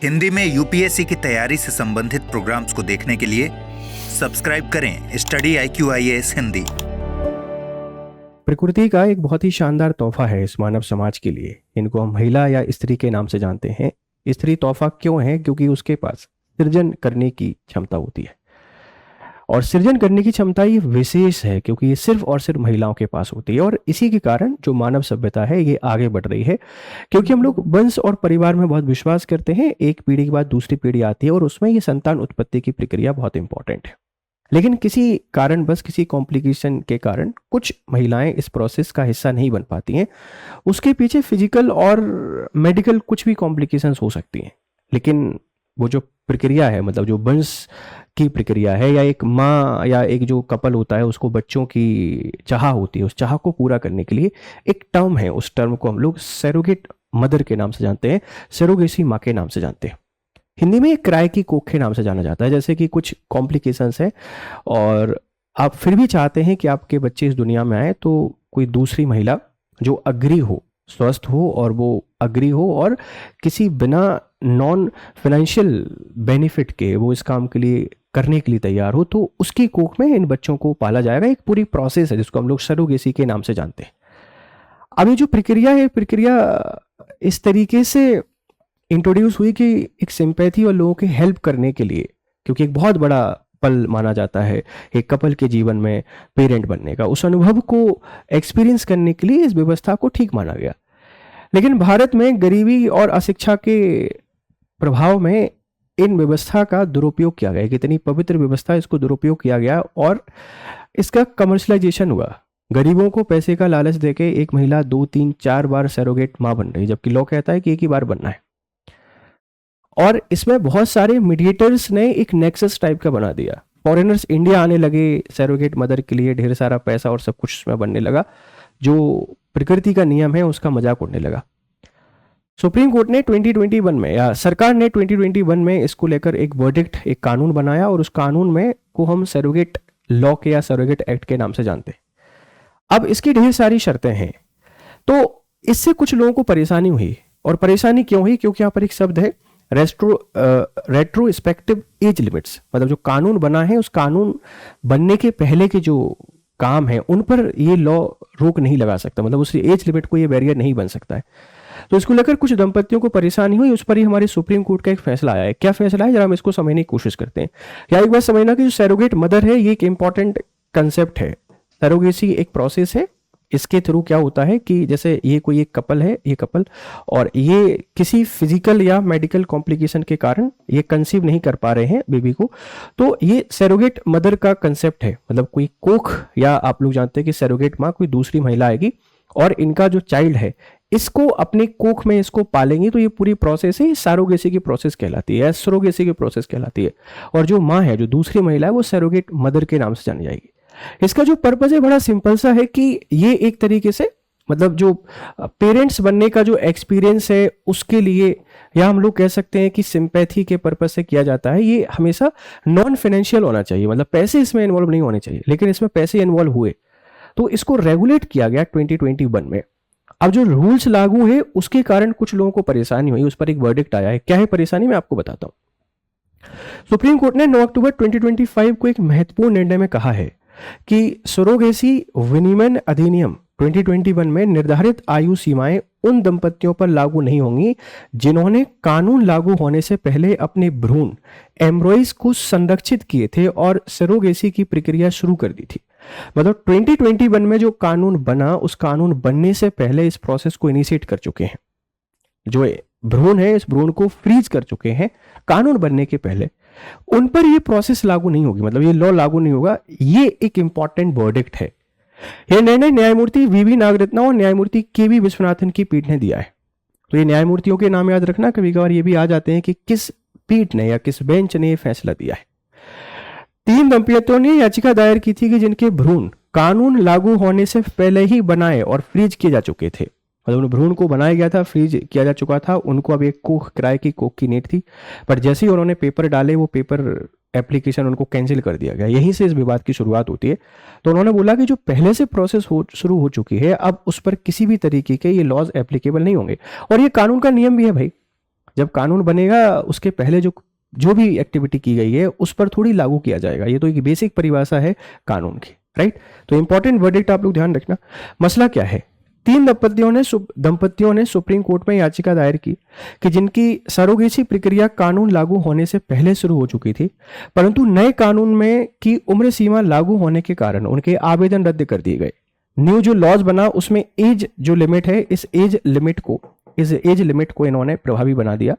हिंदी में यूपीएससी की तैयारी से संबंधित प्रोग्राम्स को देखने के लिए सब्सक्राइब करें स्टडी IQIAS हिंदी। प्रकृति का एक बहुत ही शानदार तोहफा है इस मानव समाज के लिए। इनको हम महिला या स्त्री के नाम से जानते हैं। स्त्री तोहफा क्यों है? क्योंकि उसके पास सृजन करने की क्षमता होती है, और सृजन करने की क्षमता ये विशेष है क्योंकि ये सिर्फ और सिर्फ महिलाओं के पास होती है। और इसी के कारण जो मानव सभ्यता है ये आगे बढ़ रही है, क्योंकि हम लोग वंश और परिवार में बहुत विश्वास करते हैं। एक पीढ़ी के बाद दूसरी पीढ़ी आती है और उसमें ये संतान उत्पत्ति की प्रक्रिया बहुत इंपॉर्टेंट है। लेकिन किसी कारण, बस किसी कॉम्प्लिकेशन के कारण कुछ महिलाएं इस प्रोसेस का हिस्सा नहीं बन पाती हैं। उसके पीछे फिजिकल और मेडिकल कुछ भी कॉम्प्लिकेशंस हो सकती हैं, लेकिन वो जो प्रक्रिया है, मतलब जो वंश की प्रक्रिया है, या एक माँ या एक जो कपल होता है उसको बच्चों की चाह होती है, उस चाह को पूरा करने के लिए एक टर्म है। उस टर्म को हम लोग सरोगेट मदर के नाम से जानते हैं, सरोगेसी माँ के नाम से जानते हैं। हिंदी में किराए की कोख के नाम से जाना जाता है। जैसे कि कुछ कॉम्प्लिकेशंस है और आप फिर भी चाहते हैं कि आपके बच्चे इस दुनिया में आए, तो कोई दूसरी महिला जो अग्री हो, स्वस्थ हो और वो अग्री हो और किसी बिना नॉन फाइनेंशियल बेनिफिट के वो इस काम के लिए करने के लिए तैयार हो, तो उसकी कोख में इन बच्चों को पाला जाएगा। एक पूरी प्रोसेस है जिसको हम लोग सरोगेसी के नाम से जानते हैं। अब ये जो प्रक्रिया है, प्रक्रिया इस तरीके से इंट्रोड्यूस हुई कि एक सिंपैथी और लोगों की हेल्प करने के लिए, क्योंकि एक बहुत बड़ा पल माना जाता है एक कपल के जीवन में पेरेंट बनने का। उस अनुभव को एक्सपीरियंस करने के लिए इस व्यवस्था को ठीक माना गया। लेकिन भारत में गरीबी और अशिक्षा के प्रभाव में इन व्यवस्था का दुरुपयोग किया गया। कितनी पवित्र व्यवस्था, इसको दुरुपयोग किया गया और इसका कमर्शलाइजेशन हुआ। गरीबों को पैसे का लालच देके एक महिला 2, 3, 4 बार सरोगेट माँ बन रही, जबकि लॉ कहता है कि एक ही बार बनना है। और इसमें बहुत सारे मीडिएटर्स ने एक नेक्सस टाइप का बना दिया। फॉरेनर्स इंडिया आने लगे सरोगेट मदर के लिए, ढेर सारा पैसा और सब कुछ उसमें बनने लगा। जो प्रकृति का नियम है उसका मजाक उड़ने लगा। सुप्रीम कोर्ट ने 2021 में, या सरकार ने 2021 में इसको लेकर एक वर्डिक्ट, एक कानून बनाया, और उस कानून में को हम सरोगेट लॉ के या सरोगेट एक्ट के नाम से जानते हैं। अब इसकी ढेर सारी शर्तें हैं, तो इससे कुछ लोगों को परेशानी हुई। और परेशानी क्यों हुई? क्योंकि यहाँ पर एक शब्द है रेट्रोस्पेक्टिव एज लिमिट्स। मतलब जो कानून बना है, उस कानून बनने के पहले के जो काम है उन पर ये लॉ रोक नहीं लगा सकता, मतलब उस एज लिमिट को ये बैरियर नहीं बन सकता है। तो इसको लेकर कुछ दंपतियों को परेशानी हुई। उस पर ही हमारे सुप्रीम कोर्ट का एक फैसला आया है। क्या फैसला है, जरा हम इसको समझने की कोशिश करते हैं। या एक बात समझना कि जो सरोगेट मदर है ये एक इंपॉर्टेंट कंसेप्ट है। सरोगेसी एक प्रोसेस है। इसके थ्रू क्या होता है कि जैसे ये कोई एक कपल है, ये कपल, और ये किसी फिजिकल या मेडिकल कॉम्प्लिकेशन के कारण ये कंसीव नहीं कर पा रहे हैं बेबी को, तो ये सरोगेट मदर का कंसेप्ट है। मतलब कोई कोख, या आप लोग जानते हैं कि सरोगेट माँ कोई दूसरी महिला आएगी और इनका जो चाइल्ड है इसको अपने कोख में इसको पालेंगी, तो ये पूरी प्रोसेस है, सरोगेसी की प्रोसेस कहलाती है, सरोगेसी की प्रोसेस कहलाती है। और जो माँ है, जो दूसरी महिला है, वो सरोगेट मदर के नाम से जानी जाएगी। इसका जो पर्पस है बड़ा सिंपल सा है कि ये एक तरीके से, मतलब जो पेरेंट्स बनने का जो एक्सपीरियंस है उसके लिए, या हम लोग कह सकते हैं कि सिंपैथी के पर्पस से किया जाता है। ये हमेशा नॉन फाइनेंशियल होना चाहिए, मतलब पैसे इसमें इन्वॉल्व नहीं होने चाहिए, लेकिन इसमें पैसे इन्वॉल्व हुए तो इसको रेगुलेट किया गया 2021 में। अब जो रूल्स लागू है उसके कारण कुछ लोगों को परेशानी हुई, उस पर एक वर्डिक्ट आया है। क्या है परेशानी, मैं आपको बताता हूं। सुप्रीम कोर्ट ने 9 अक्टूबर 2025 को एक महत्वपूर्ण निर्णय में कहा है कि सरोगेसी विनियमन अधिनियम 2021 में निर्धारित आयु सीमाएं उन दंपतियों पर लागू नहीं होंगी जिन्होंने कानून लागू होने से पहले अपने भ्रूण एम्ब्रॉयज को संरक्षित किए थे और सरोगेसी की प्रक्रिया शुरू कर दी थी। मतलब 2021 में जो कानून बना, उस कानून बनने से पहले इस प्रोसेस को इनिशिएट कर चुके हैं। जो भ्रूण है, इस भ्रूण को फ्रीज कर चुके हैं कानून बनने के पहले। उन पर ये प्रोसेस लागू नहीं होगी, मतलब ये लॉ लागू नहीं होगा। ये एक इंपॉर्टेंट वर्डिक्ट है। यह निर्णय न्यायमूर्ति वीवी नागरत्ना और न्यायमूर्ति केवी विश्वनाथन की पीठ ने दिया है। तो ये न्यायमूर्तियों के नाम याद रखना, कभी कभार ये भी आ जाते हैं कि किस पीठ ने या किस बेंच ने यह फैसला दिया है। 3 दंपतियों ने याचिका दायर की थी कि जिनके भ्रूण कानून लागू होने से पहले ही बनाए और फ्रीज किए जा चुके थे, मतलब उन भ्रूण को बनाया गया था, फ्रीज किया जा चुका था, उनको अब एक कोख, किराए की कोख की नीड थी, पर जैसे ही उन्होंने पेपर डाले वो पेपर एप्लीकेशन उनको कैंसिल कर दिया गया। यहीं से इस विवाद की शुरुआत होती है। तो उन्होंने बोला कि जो पहले से प्रोसेस शुरू हो चुकी है, अब उस पर किसी भी तरीके के ये लॉज एप्लीकेबल नहीं होंगे। और ये कानून का नियम भी है भाई। जब कानून बनेगा उसके पहले जो भी एक्टिविटी की गई है उस पर थोड़ी लागू किया जाएगा। ये तो एक बेसिक परिभाषा है कानून की, राइट। तो इंपॉर्टेंट वर्डिक्ट आप लोग ध्यान रखना। मसला क्या है, 3 दंपतियों ने सुप्रीम कोर्ट में याचिका दायर की कि जिनकी सरोगेसी प्रक्रिया कानून लागू होने से पहले शुरू हो चुकी थी, परंतु नए कानून में की उम्र सीमा लागू होने के कारण उनके आवेदन रद्द कर दिए गए। न्यू जो लॉज बना उसमें एज जो लिमिट है, इस एज लिमिट को इन्होंने प्रभावी बना दिया।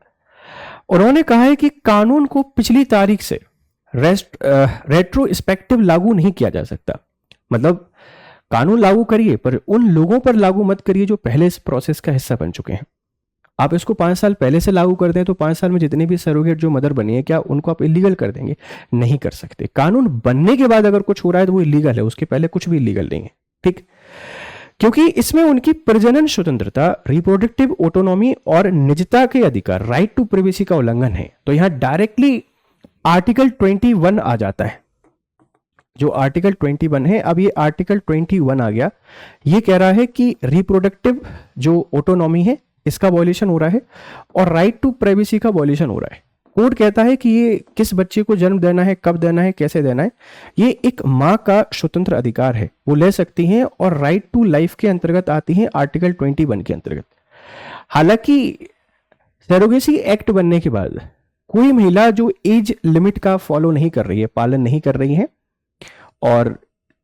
उन्होंने कहा है कि कानून को पिछली तारीख से रेट्रोस्पेक्टिव लागू नहीं किया जा सकता। मतलब कानून लागू करिए पर उन लोगों पर लागू मत करिए जो पहले इस प्रोसेस का हिस्सा बन चुके हैं। आप इसको 5 साल पहले से लागू कर दें तो 5 साल में जितने भी सरोगेट जो मदर बनी है, क्या उनको आप इलीगल कर देंगे? नहीं कर सकते। कानून बनने के बाद अगर कुछ हो रहा है तो वो इलीगल है, उसके पहले कुछ भी इलीगल नहीं है, ठीक। क्योंकि इसमें उनकी प्रजनन स्वतंत्रता, रिप्रोडक्टिव ऑटोनॉमी और निजता के अधिकार, राइट टू प्राइवेसी का उल्लंघन है। तो यहां डायरेक्टली आर्टिकल 21 आ जाता है। जो आर्टिकल 21 है, अब ये आर्टिकल 21 आ गया। ये कह रहा है कि रिप्रोडक्टिव जो ऑटोनॉमी है इसका वॉल्यूशन हो रहा है और राइट टू प्राइवेसी का वॉल्यूशन हो रहा है। कोर्ट कहता है कि ये किस बच्चे को जन्म देना है, कब देना है, कैसे देना है, ये एक मां का स्वतंत्र अधिकार है, वो ले सकती हैं और राइट टू लाइफ के अंतर्गत आती हैं आर्टिकल 21 के अंतर्गत। हालांकि सरोगेसी एक्ट बनने के बाद कोई महिला जो एज लिमिट का फॉलो नहीं कर रही है, पालन नहीं कर रही है और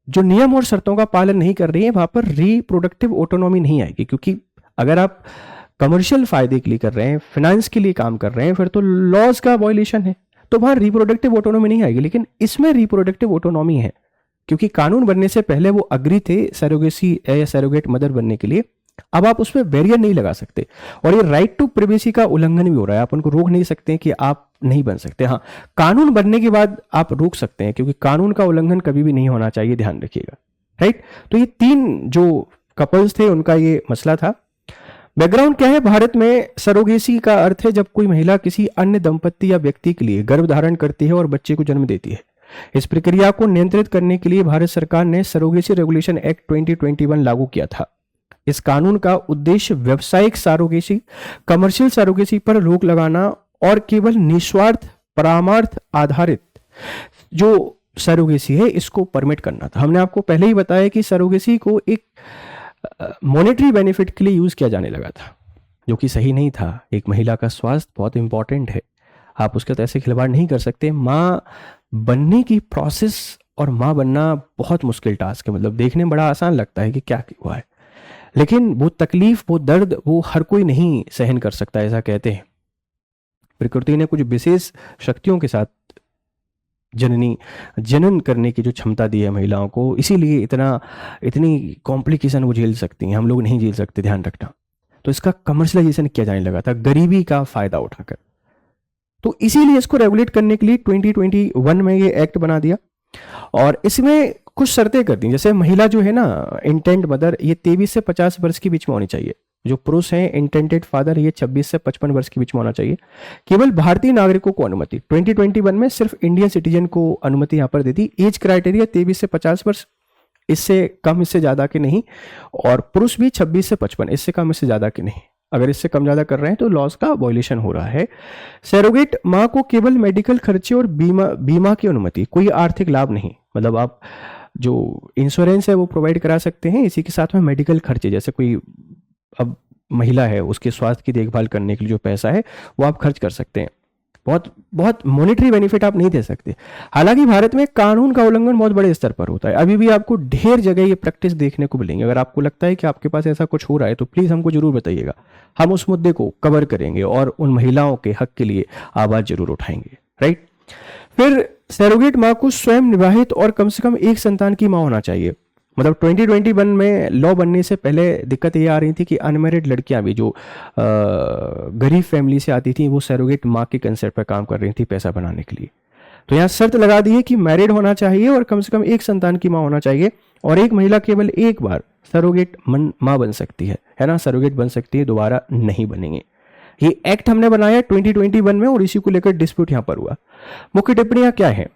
जो नियम और शर्तों का पालन नहीं कर रही है, वहां पर रिप्रोडक्टिव ऑटोनॉमी नहीं आएगी। क्योंकि अगर आप कमर्शियल फायदे के लिए कर रहे हैं, फाइनेंस के लिए काम कर रहे हैं, फिर तो लॉज का वायलेशन है, तो वहां रिप्रोडक्टिव ऑटोनॉमी नहीं आएगी। लेकिन इसमें रिप्रोडक्टिव ऑटोनॉमी है क्योंकि कानून बनने से पहले वो अग्री थे सरोगेसी या सरोगेट मदर बनने के लिए। अब आप उसमें बैरियर नहीं लगा सकते और ये राइट टू प्राइवेसी का उल्लंघन भी हो रहा है। आप उनको रोक नहीं सकते कि आप नहीं बन सकते। हाँ, कानून बनने के बाद आप रोक सकते हैं क्योंकि कानून का उल्लंघन कभी भी नहीं होना चाहिए, ध्यान रखिएगा, राइट। तो ये 3 जो कपल्स थे उनका ये मसला था। बैकग्राउंड क्या है, भारत में सरोगेसी का अर्थ है जब कोई महिला किसी अन्य दंपत्ति या व्यक्ति के लिए गर्भ धारण करती है और बच्चे को जन्म देती है। इस प्रक्रिया को नियंत्रित करने के लिए भारत सरकार ने सरोगेसी रेगुलेशन एक्ट 2021 लागू किया था। इस कानून का उद्देश्य व्यावसायिक सरोगेसी, कमर्शियल सरोगेसी पर रोक लगाना और केवल निस्वार्थ परामर्श आधारित जो सरोगेसी है इसको परमिट करना था। हमने आपको पहले ही बताया कि सरोगेसी को एक मॉनेटरी बेनिफिट के लिए यूज किया जाने लगा था, जो कि सही नहीं था। एक महिला का स्वास्थ्य बहुत इंपॉर्टेंट है, आप उसके साथ ऐसे खिलवाड़ नहीं कर सकते। माँ बनने की प्रोसेस और माँ बनना बहुत मुश्किल टास्क है। मतलब देखने में बड़ा आसान लगता है कि क्या हुआ है, लेकिन वो तकलीफ, वो दर्द, वो हर कोई नहीं सहन कर सकता, ऐसा कहते हैं। प्रकृति ने कुछ विशेष शक्तियों के साथ जनन करने की जो क्षमता दी है महिलाओं को, इसीलिए इतनी कॉम्प्लिकेशन वो झेल सकती हैं, हम लोग नहीं झेल सकते, ध्यान रखना। तो इसका कमर्शलाइजेशन किया जाने लगा था गरीबी का फायदा उठाकर। तो इसीलिए इसको रेगुलेट करने के लिए 2021 में ये एक्ट बना दिया और इसमें कुछ शर्तें कर दी। जैसे महिला जो है ना, इंटेंट मदर, ये 23 से 50 वर्ष के बीच में होनी चाहिए। जो पुरुष हैं इंटेंडेड फादर, ये 26 से 55 वर्ष के बीच में होना चाहिए। केवल भारतीय नागरिकों को अनुमति, 2021 में सिर्फ इंडियन सिटीजन को अनुमति यहाँ पर दी थी। एज क्राइटेरिया 23 से 50 वर्ष, इससे कम इससे ज्यादा के नहीं, और पुरुष भी 26 से 55, इससे कम इससे ज्यादा के नहीं। अगर इससे कम ज्यादा कर रहे हैं तो लॉज का वायलेशन हो रहा है। सरोगेट माँ को केवल मेडिकल खर्चे और बीमा की अनुमति, कोई आर्थिक लाभ नहीं। मतलब आप जो इंश्योरेंस है वो प्रोवाइड करा सकते हैं, इसी के साथ में मेडिकल खर्चे, जैसे कोई अब महिला है उसके स्वास्थ्य की देखभाल करने के लिए जो पैसा है वो आप खर्च कर सकते हैं। बहुत मॉनेटरी बेनिफिट आप नहीं दे सकते। हालांकि भारत में कानून का उल्लंघन बहुत बड़े स्तर पर होता है। अभी भी आपको ढेर जगह ये प्रैक्टिस देखने को मिलेंगे। अगर आपको लगता है कि आपके पास ऐसा कुछ हो रहा है तो प्लीज हमको जरूर बताइएगा, हम उस मुद्दे को कवर करेंगे और उन महिलाओं के हक के लिए आवाज जरूर उठाएंगे, राइट। फिर सरोगेट माँ को स्वयं विवाहित और कम से कम एक संतान की माँ होना चाहिए। मतलब 2021 में लॉ बनने से पहले दिक्कत ये आ रही थी कि अनमैरिड लड़कियां भी जो गरीब फैमिली से आती थी वो सरोगेट माँ के कंसेप्ट पर काम कर रही थी पैसा बनाने के लिए। तो यहाँ शर्त लगा दी है कि मैरिड होना चाहिए और कम से कम एक संतान की माँ होना चाहिए, और एक महिला केवल एक बार सरोगेट माँ बन सकती है ना, सरोगेट बन सकती है, दोबारा नहीं बनेंगे। ये एक्ट हमने बनाया 2021 में और इसी को लेकर डिस्प्यूट यहाँ पर हुआ। मुख्य टिप्पणियां क्या है?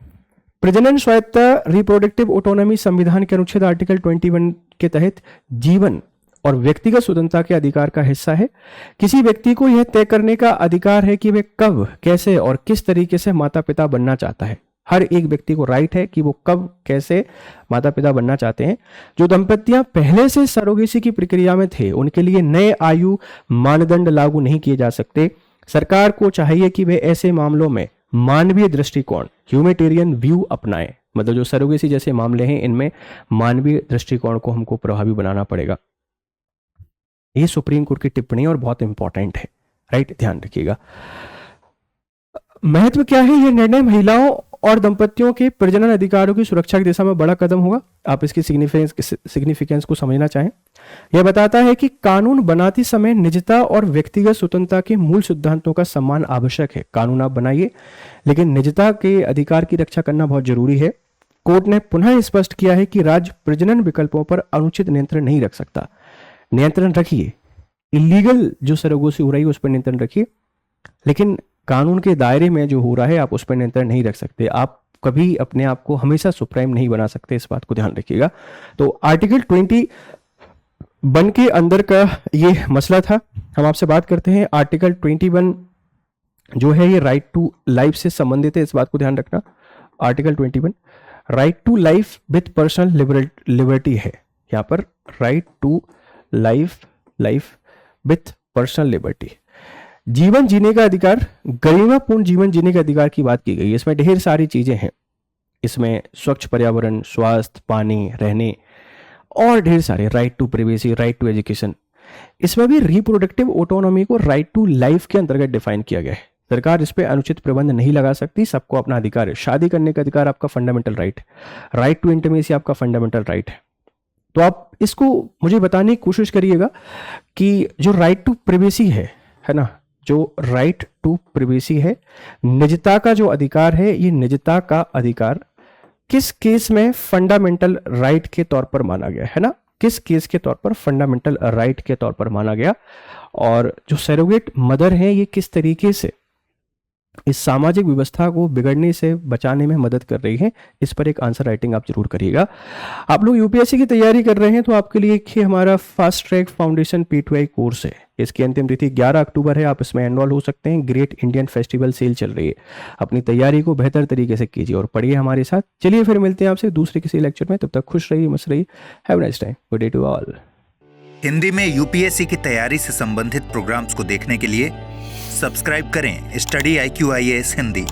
प्रजनन स्वायत्तता, रिप्रोडक्टिव ऑटोनॉमी संविधान के अनुच्छेद आर्टिकल 21 के तहत जीवन और व्यक्तिगत स्वतंत्रता के अधिकार का हिस्सा है। किसी व्यक्ति को यह तय करने का अधिकार है कि वह कब, कैसे और किस तरीके से माता पिता बनना चाहता है। हर एक व्यक्ति को राइट है कि वो कब, कैसे माता पिता बनना चाहते हैं। जो दंपतियां पहले से सरोगेसी की प्रक्रिया में थे, उनके लिए नए आयु मानदंड लागू नहीं किए जा सकते। सरकार को चाहिए कि वे ऐसे मामलों में मानवीय दृष्टिकोण, ह्यूमैनिटेरियन व्यू अपनाएं। मतलब जो सरोगेसी जैसे मामले हैं, इनमें मानवीय दृष्टिकोण को हमको प्रभावी बनाना पड़ेगा। ये सुप्रीम कोर्ट की टिप्पणी और बहुत इंपॉर्टेंट है, राइट, ध्यान रखिएगा। महत्व क्या है? यह निर्णय महिलाओं और दंपतियों के प्रजनन अधिकारों की सुरक्षा की दिशा में बड़ा कदम होगा। आप इसकी सिग्निफिकेंस को समझना चाहें, यह बताता है कि कानून बनाते समय निजता और व्यक्तिगत स्वतंत्रता के मूल सिद्धांतों का सम्मान आवश्यक है। कानून आप बनाइए, लेकिन निजता के अधिकार की रक्षा करना बहुत जरूरी है। कोर्ट ने पुनः स्पष्ट किया है कि राज्य प्रजनन विकल्पों पर अनुचित नियंत्रण नहीं रख सकता। नियंत्रण रखिए, इलीगल जो सरोगेसी हो रही है उस पर नियंत्रण रखिए, लेकिन कानून के दायरे में जो हो रहा है आप उस पर नियंत्रण नहीं रख सकते। आप कभी अपने आप को हमेशा सुप्रीम नहीं बना सकते, इस बात को ध्यान रखिएगा। तो आर्टिकल 21 के अंदर का ये मसला था। हम आपसे बात करते हैं आर्टिकल 21 जो है ये राइट टू लाइफ से संबंधित है, इस बात को ध्यान रखना। Article 21 right to life with personal liberty है। यहाँ पर right to life with personal liberty, जीवन जीने का अधिकार, गरिमापूर्ण जीवन जीने का अधिकार की बात की गई है। इसमें ढेर सारी चीजें हैं, इसमें स्वच्छ पर्यावरण, स्वास्थ्य, पानी, रहने और ढेर सारे, right to privacy, right to education. इसमें भी रिप्रोडक्टिव ऑटोनॉमी को राइट टू लाइफ के अंतर्गत डिफाइन किया गया है। सरकार इस पे अनुचित प्रबंध नहीं लगा सकती, सबको अपना अधिकार है। शादी करने का अधिकार आपका फंडामेंटल राइट है, राइट टू इंटीमेसी आपका फंडामेंटल राइट है। तो आप इसको मुझे बताने की कोशिश करिएगा कि जो राइट टू प्राइवेसी है ना, जो राइट टू प्राइवेसी है, निजता का जो अधिकार है, ये निजता का अधिकार किस केस में फंडामेंटल राइट के तौर पर माना गया है ना, किस केस के तौर पर फंडामेंटल राइट के तौर पर माना गया। और जो सरोगेट मदर है, ये किस तरीके से इस सामाजिक व्यवस्था को बिगड़ने से बचाने में मदद कर रही है, इस पर एक आंसर राइटिंग आप जरूर करिएगा। आप लोग यूपीएससी की तैयारी कर रहे हैं तो आपके लिए एक हमारा fast track foundation P2I course है। इसकी अंतिम तिथि 11 अक्टूबर है, आप इसमें एनरोल हो सकते हैं। ग्रेट इंडियन फेस्टिवल सेल चल रही है, अपनी तैयारी को बेहतर तरीके से कीजिए और पढ़िए हमारे साथ। चलिए फिर मिलते हैं आपसे दूसरे किसी लेक्चर में, तब तक खुश रहिए, मस्त रहिए। Have a nice time, good day to all. Hindi में यूपीएससी की तैयारी से संबंधित प्रोग्राम्स को देखने के लिए सब्सक्राइब करें स्टडी IQ IAS हिंदी।